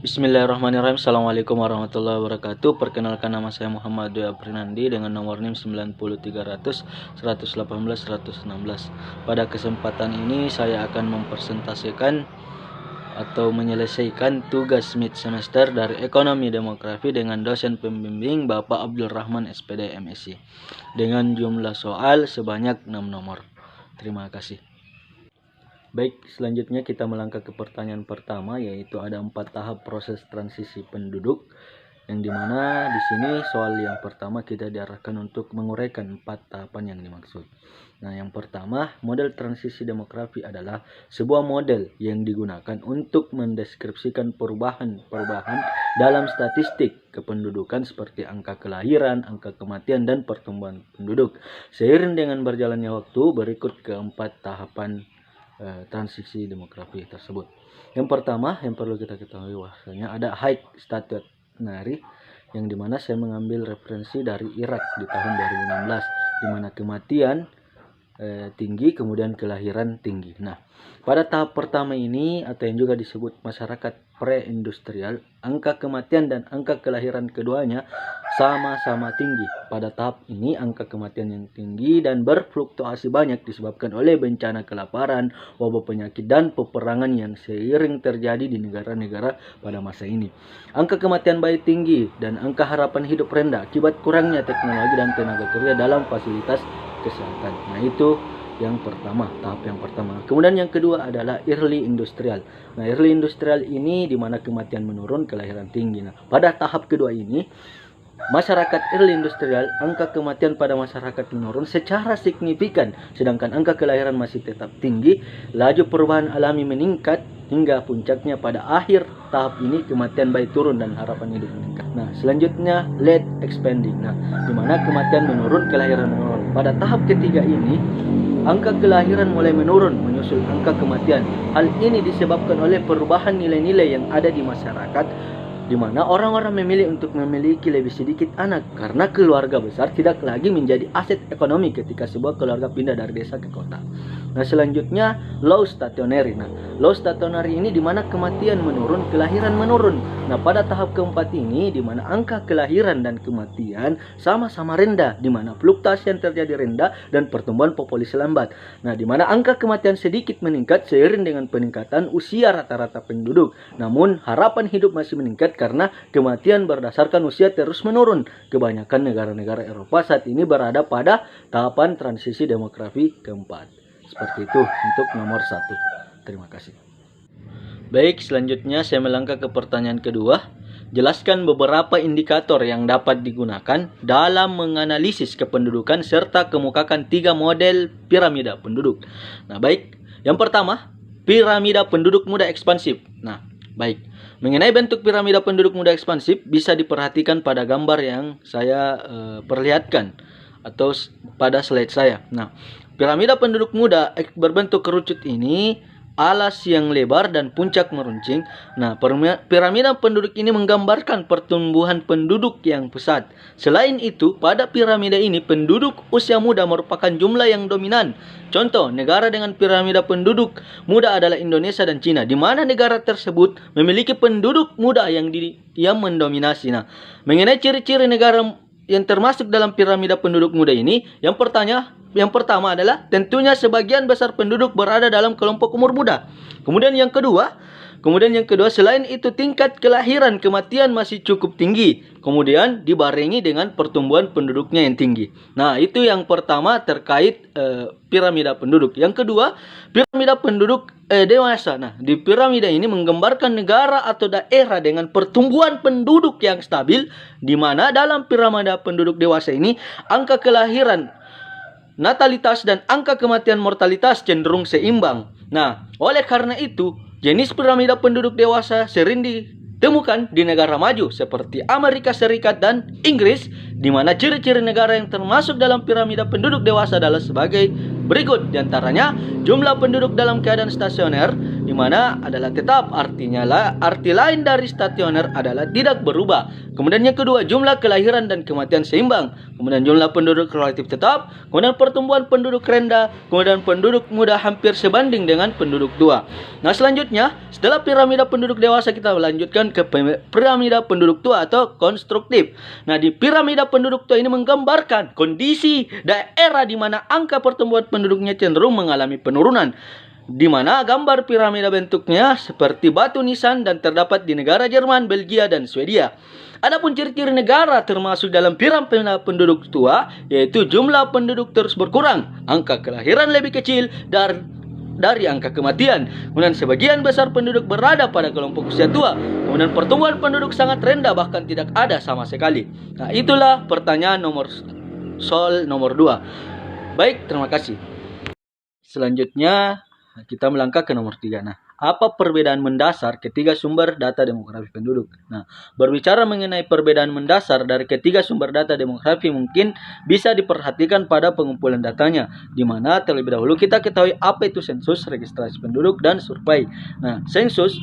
Bismillahirrahmanirrahim. Assalamualaikum warahmatullahi wabarakatuh. Perkenalkan, nama saya Muhammad Dwi Aprinandi dengan nomor NIM 90300 118 116. Pada kesempatan ini saya akan mempresentasikan atau menyelesaikan tugas mid semester dari Ekonomi Demografi dengan dosen pembimbing Bapak Abdul Rahman SPD MSc dengan jumlah soal sebanyak 6 nomor. Terima kasih. Baik, selanjutnya kita melangkah ke pertanyaan pertama, yaitu ada 4 tahap proses transisi penduduk, yang dimana di sini soal yang pertama kita diarahkan untuk menguraikan 4 tahapan yang dimaksud. Nah, yang pertama, model transisi demografi adalah sebuah model yang digunakan untuk mendeskripsikan perubahan dalam statistik kependudukan seperti angka kelahiran, angka kematian, dan pertumbuhan penduduk. Seiring dengan berjalannya waktu, berikut keempat tahapan transisi demografi tersebut. Yang pertama yang perlu kita ketahui bahwasanya ada high stationary, yang dimana saya mengambil referensi dari Irak di tahun 2016, dimana kematian tinggi, kemudian kelahiran tinggi. Nah, pada tahap pertama ini atau yang juga disebut masyarakat pre-industrial, angka kematian dan angka kelahiran keduanya sama-sama tinggi. Pada tahap ini angka kematian yang tinggi dan berfluktuasi banyak disebabkan oleh bencana kelaparan, wabah penyakit, dan peperangan yang seiring terjadi di negara-negara pada masa ini. Angka kematian bayi tinggi dan angka harapan hidup rendah akibat kurangnya teknologi dan tenaga kerja dalam fasilitas kesehatan. Nah, itu yang pertama, tahap yang pertama. Kemudian yang kedua adalah early industrial. Nah, early industrial ini di mana kematian menurun, kelahiran tinggi. Nah, pada tahap kedua ini, masyarakat early industrial, angka kematian pada masyarakat menurun secara signifikan, sedangkan angka kelahiran masih tetap tinggi. Laju perubahan alami meningkat hingga puncaknya pada akhir tahap ini kematian bayi turun dan harapan hidup meningkat. Nah, selanjutnya late expanding. Nah, di mana kematian menurun, kelahiran menurun. Pada tahap ketiga ini, angka kelahiran mulai menurun menyusul angka kematian. Hal ini disebabkan oleh perubahan nilai-nilai yang ada di masyarakat, di mana orang-orang memilih untuk memiliki lebih sedikit anak karena keluarga besar tidak lagi menjadi aset ekonomi ketika sebuah keluarga pindah dari desa ke kota. Nah, selanjutnya low stationary. Nah, low stationary ini di mana kematian menurun, kelahiran menurun. Nah, pada tahap keempat ini di mana angka kelahiran dan kematian sama-sama rendah, di mana fluktuasi yang terjadi rendah dan pertumbuhan populasi lambat. Nah, di mana angka kematian sedikit meningkat seiring dengan peningkatan usia rata-rata penduduk. Namun, harapan hidup masih meningkat karena kematian berdasarkan usia terus menurun. Kebanyakan negara-negara Eropa saat ini berada pada tahapan transisi demografi keempat. Seperti itu untuk nomor 1. Terima kasih. Baik, selanjutnya saya melangkah ke pertanyaan kedua. Jelaskan beberapa indikator yang dapat digunakan dalam menganalisis kependudukan serta kemukakan 3 model piramida penduduk. Nah, baik. Yang pertama, piramida penduduk muda ekspansif. Nah, baik. Mengenai bentuk piramida penduduk muda ekspansif bisa diperhatikan pada gambar yang saya perlihatkan atau pada slide saya. Nah, piramida penduduk muda berbentuk kerucut ini alas yang lebar dan puncak meruncing. Nah, piramida penduduk ini menggambarkan pertumbuhan penduduk yang pesat. Selain itu, pada piramida ini penduduk usia muda merupakan jumlah yang dominan. Contoh, negara dengan piramida penduduk muda adalah Indonesia dan Cina, di mana negara tersebut memiliki penduduk muda yang mendominasi. Nah, mengenai ciri-ciri negara yang termasuk dalam piramida penduduk muda ini, yang pertama adalah tentunya sebagian besar penduduk berada dalam kelompok umur muda. Kemudian yang kedua, selain itu tingkat kelahiran kematian masih cukup tinggi. Kemudian dibarengi dengan pertumbuhan penduduknya yang tinggi. Nah, itu yang pertama terkait piramida penduduk. Yang kedua, piramida penduduk dewasa. Nah, di piramida ini menggambarkan negara atau daerah dengan pertumbuhan penduduk yang stabil, di mana dalam piramida penduduk dewasa ini angka kelahiran, natalitas, dan angka kematian mortalitas cenderung seimbang. Nah, oleh karena itu, jenis piramida penduduk dewasa sering ditemukan di negara maju seperti Amerika Serikat dan Inggris, di mana ciri-ciri negara yang termasuk dalam piramida penduduk dewasa adalah sebagai berikut. Di antaranya, jumlah penduduk dalam keadaan stasioner di mana adalah tetap, arti lain dari stasioner adalah tidak berubah. Kemudian yang kedua, jumlah kelahiran dan kematian seimbang. Kemudian jumlah penduduk relatif tetap, kemudian pertumbuhan penduduk rendah, kemudian penduduk muda hampir sebanding dengan penduduk tua. Nah, selanjutnya setelah piramida penduduk dewasa kita melanjutkan ke piramida penduduk tua atau konstruktif. Nah, di piramida penduduk tua ini menggambarkan kondisi daerah di mana angka pertumbuhan penduduknya cenderung mengalami penurunan, di mana gambar piramida bentuknya seperti batu nisan dan terdapat di negara Jerman, Belgia, dan Swedia. Adapun ciri-ciri negara termasuk dalam piramida penduduk tua, yaitu jumlah penduduk terus berkurang, angka kelahiran lebih kecil dari angka kematian. Kemudian sebagian besar penduduk berada pada kelompok usia tua. Kemudian pertumbuhan penduduk sangat rendah, bahkan tidak ada sama sekali. Nah, itulah pertanyaan soal nomor 2. Baik, terima kasih. Selanjutnya kita melangkah ke nomor 3. Nah, apa perbedaan mendasar ketiga sumber data demografi penduduk? Nah, berbicara mengenai perbedaan mendasar dari ketiga sumber data demografi mungkin bisa diperhatikan pada pengumpulan datanya, di mana terlebih dahulu kita ketahui apa itu sensus, registrasi penduduk, dan survei. Nah, sensus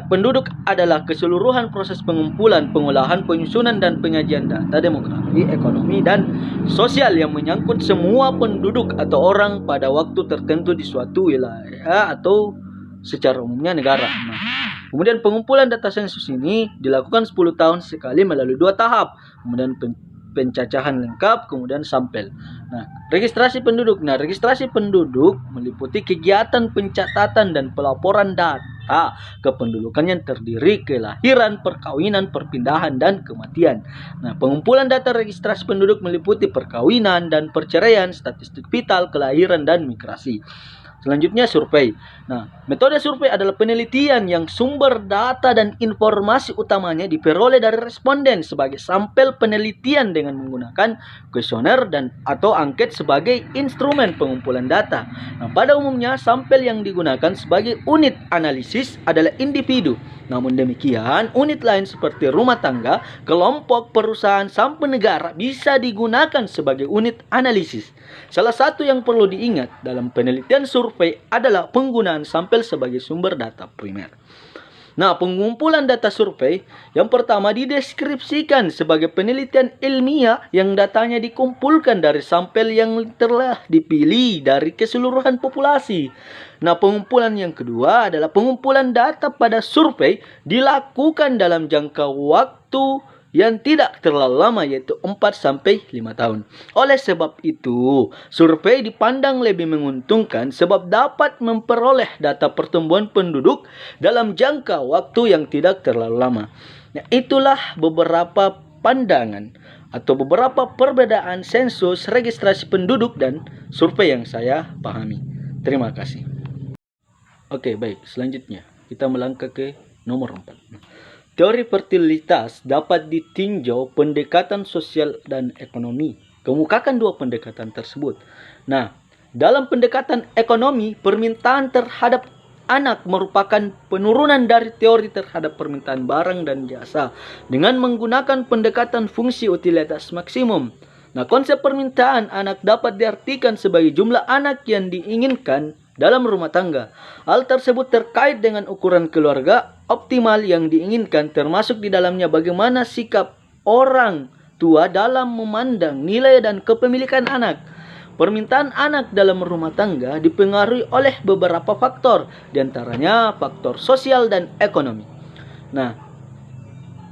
penduduk adalah keseluruhan proses pengumpulan, pengolahan, penyusunan, dan penyajian data demografi, ekonomi, dan sosial yang menyangkut semua penduduk atau orang pada waktu tertentu di suatu wilayah atau secara umumnya negara. Nah, kemudian pengumpulan data sensus ini dilakukan 10 tahun sekali melalui 2 tahap. Kemudian pencacahan lengkap, kemudian sampel. Nah, registrasi penduduk. Nah, registrasi penduduk meliputi kegiatan pencatatan dan pelaporan data kependudukan yang terdiri kelahiran, perkawinan, perpindahan, dan kematian. Nah, pengumpulan data registrasi penduduk meliputi perkawinan dan perceraian, statistik vital, kelahiran, dan migrasi. Selanjutnya survei. Nah, metode survei adalah penelitian yang sumber data dan informasi utamanya diperoleh dari responden sebagai sampel penelitian dengan menggunakan kuesioner dan atau angket sebagai instrumen pengumpulan data. Nah, pada umumnya sampel yang digunakan sebagai unit analisis adalah individu. Namun demikian, unit lain seperti rumah tangga, kelompok, perusahaan, sampai negara bisa digunakan sebagai unit analisis. Salah satu yang perlu diingat dalam penelitian survei adalah penggunaan sampel sebagai sumber data primer. Nah, pengumpulan data survei yang pertama dideskripsikan sebagai penelitian ilmiah yang datanya dikumpulkan dari sampel yang telah dipilih dari keseluruhan populasi. Nah, pengumpulan yang kedua adalah pengumpulan data pada survei dilakukan dalam jangka waktu yang tidak terlalu lama, yaitu 4-5 tahun. Oleh sebab itu, survei dipandang lebih menguntungkan sebab dapat memperoleh data pertumbuhan penduduk dalam jangka waktu yang tidak terlalu lama. Nah, itulah beberapa pandangan atau beberapa perbedaan sensus, registrasi penduduk, dan survei yang saya pahami. Terima kasih. Oke, baik. Selanjutnya, kita melangkah ke nomor 4. Teori fertilitas dapat ditinjau pendekatan sosial dan ekonomi. Kemukakan 2 pendekatan tersebut. Nah, dalam pendekatan ekonomi, permintaan terhadap anak merupakan penurunan dari teori terhadap permintaan barang dan jasa dengan menggunakan pendekatan fungsi utilitas maksimum. Nah, konsep permintaan anak dapat diartikan sebagai jumlah anak yang diinginkan dalam rumah tangga. Hal tersebut terkait dengan ukuran keluarga optimal yang diinginkan, termasuk di dalamnya bagaimana sikap orang tua dalam memandang nilai dan kepemilikan anak. Permintaan anak dalam rumah tangga dipengaruhi oleh beberapa faktor, diantaranya faktor sosial dan ekonomi. Nah,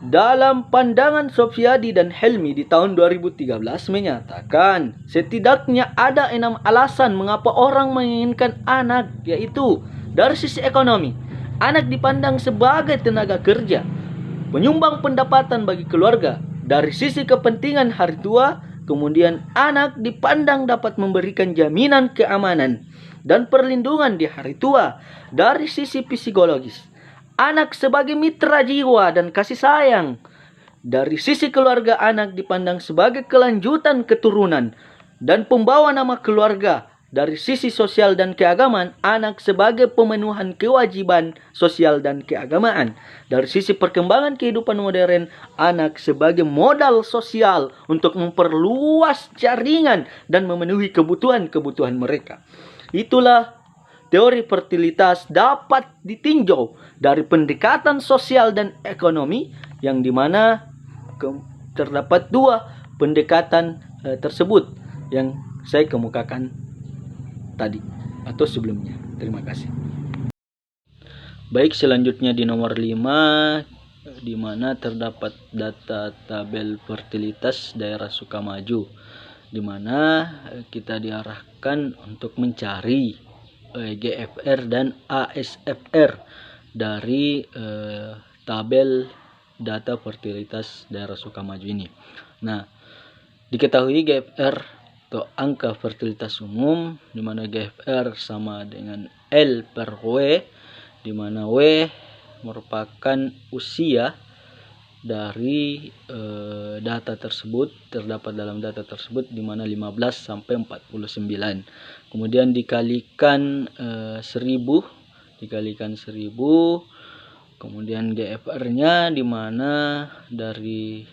dalam pandangan Sofyadi dan Helmi di tahun 2013 menyatakan setidaknya ada 6 alasan mengapa orang menginginkan anak, yaitu dari sisi ekonomi, anak dipandang sebagai tenaga kerja, penyumbang pendapatan bagi keluarga. Dari sisi kepentingan hari tua, kemudian anak dipandang dapat memberikan jaminan keamanan dan perlindungan di hari tua. Dari sisi psikologis, anak sebagai mitra jiwa dan kasih sayang. Dari sisi keluarga, anak dipandang sebagai kelanjutan keturunan dan pembawa nama keluarga. Dari sisi sosial dan keagamaan, anak sebagai pemenuhan kewajiban sosial dan keagamaan. Dari sisi perkembangan kehidupan modern, anak sebagai modal sosial untuk memperluas jaringan dan memenuhi kebutuhan-kebutuhan mereka. Itulah teori fertilitas dapat ditinjau dari pendekatan sosial dan ekonomi, yang dimana terdapat dua pendekatan tersebut yang saya kemukakan tadi atau sebelumnya. Terima kasih. Baik, selanjutnya di nomor 5, di mana terdapat data tabel fertilitas daerah Sukamaju, di mana kita diarahkan untuk mencari GFR dan ASFR dari tabel data fertilitas daerah Sukamaju ini. Nah, diketahui GFR atau angka fertilitas umum, di mana GFR sama dengan L per W, di mana W merupakan usia dari data tersebut, terdapat dalam data tersebut, di mana 15 sampai 49. Kemudian dikalikan 1000, kemudian GFR-nya di mana dari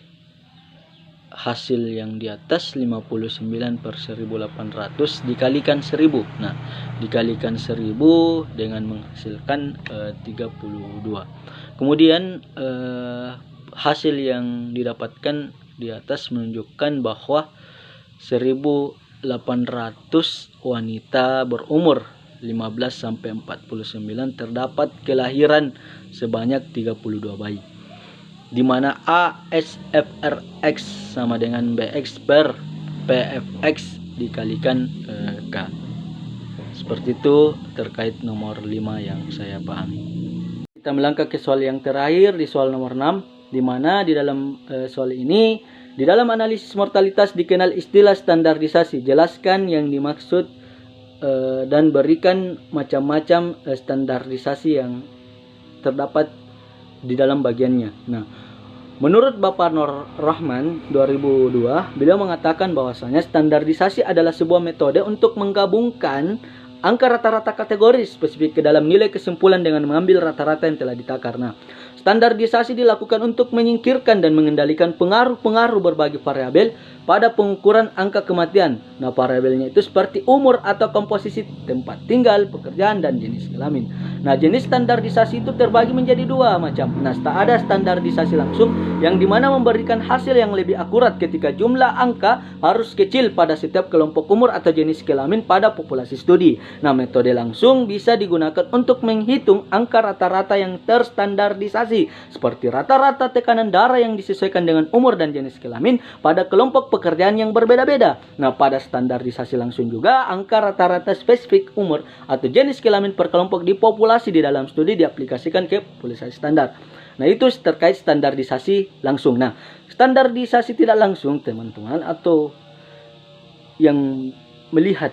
hasil yang di atas 59 per 1800 dikalikan 1000. Nah, dikalikan 1000 dengan menghasilkan 32. Kemudian hasil yang didapatkan di atas menunjukkan bahwa 1800 wanita berumur 15 sampai 49 terdapat kelahiran sebanyak 32 bayi, di mana ASFRX sama dengan BX per PFX dikalikan K. Seperti itu terkait nomor 5 yang saya pahami. Kita melangkah ke soal yang terakhir, di soal nomor 6, di mana di dalam soal ini, di dalam analisis mortalitas dikenal istilah standarisasi. Jelaskan yang dimaksud dan berikan macam-macam standarisasi yang terdapat di dalam bagiannya. Nah, menurut Bapak Nur Rahman 2002, beliau mengatakan bahwasanya standarisasi adalah sebuah metode untuk menggabungkan angka rata-rata kategori spesifik ke dalam nilai kesimpulan dengan mengambil rata-rata yang telah ditakar. Nah, standarisasi dilakukan untuk menyingkirkan dan mengendalikan pengaruh-pengaruh berbagai variabel pada pengukuran angka kematian. Nah, variabelnya itu seperti umur atau komposisi tempat tinggal, pekerjaan, dan jenis kelamin. Nah, jenis standarisasi itu terbagi menjadi dua macam. Nah, ada standarisasi langsung yang dimana memberikan hasil yang lebih akurat ketika jumlah angka harus kecil pada setiap kelompok umur atau jenis kelamin pada populasi studi. Nah, metode langsung bisa digunakan untuk menghitung angka rata-rata yang terstandarisasi, seperti rata-rata tekanan darah yang disesuaikan dengan umur dan jenis kelamin pada kelompok pekerjaan yang berbeda-beda. Nah, pada standarisasi langsung juga angka rata-rata spesifik umur atau jenis kelamin per kelompok di populasi di dalam studi diaplikasikan ke populasi standar. Nah, itu terkait standarisasi langsung. Nah, standarisasi tidak langsung, teman-teman, atau yang melihat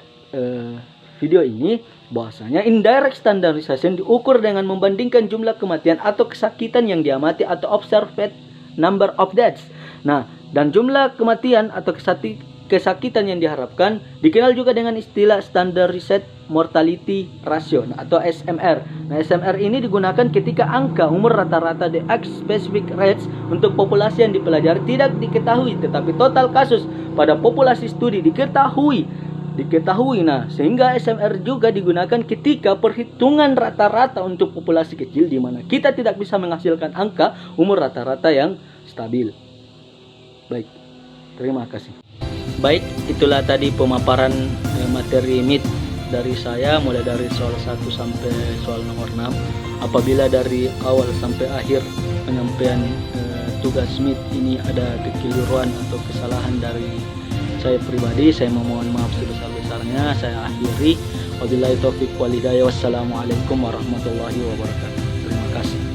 video ini, bahwasanya indirect standardization diukur dengan membandingkan jumlah kematian atau kesakitan yang diamati atau observed number of deaths. Nah, dan jumlah kematian atau kesakitan yang diharapkan dikenal juga dengan istilah standardized mortality ratio, atau SMR. Nah, SMR ini digunakan ketika angka umur rata-rata the specific rates untuk populasi yang dipelajari tidak diketahui, tetapi total kasus pada populasi studi diketahui. Nah, sehingga SMR juga digunakan ketika perhitungan rata-rata untuk populasi kecil, di mana kita tidak bisa menghasilkan angka umur rata-rata yang stabil. Baik, terima kasih. Baik, itulah tadi pemaparan materi MIT dari saya, mulai dari soal 1 sampai soal nomor 6. Apabila dari awal sampai akhir penyampaian tugas MIT ini ada kekeliruan atau kesalahan dari saya pribadi, saya memohon maaf sebesar-besarnya. Saya akhiri. Wabillahi taufiq wal hidayah. Wassalamualaikum warahmatullahi wabarakatuh. Terima kasih.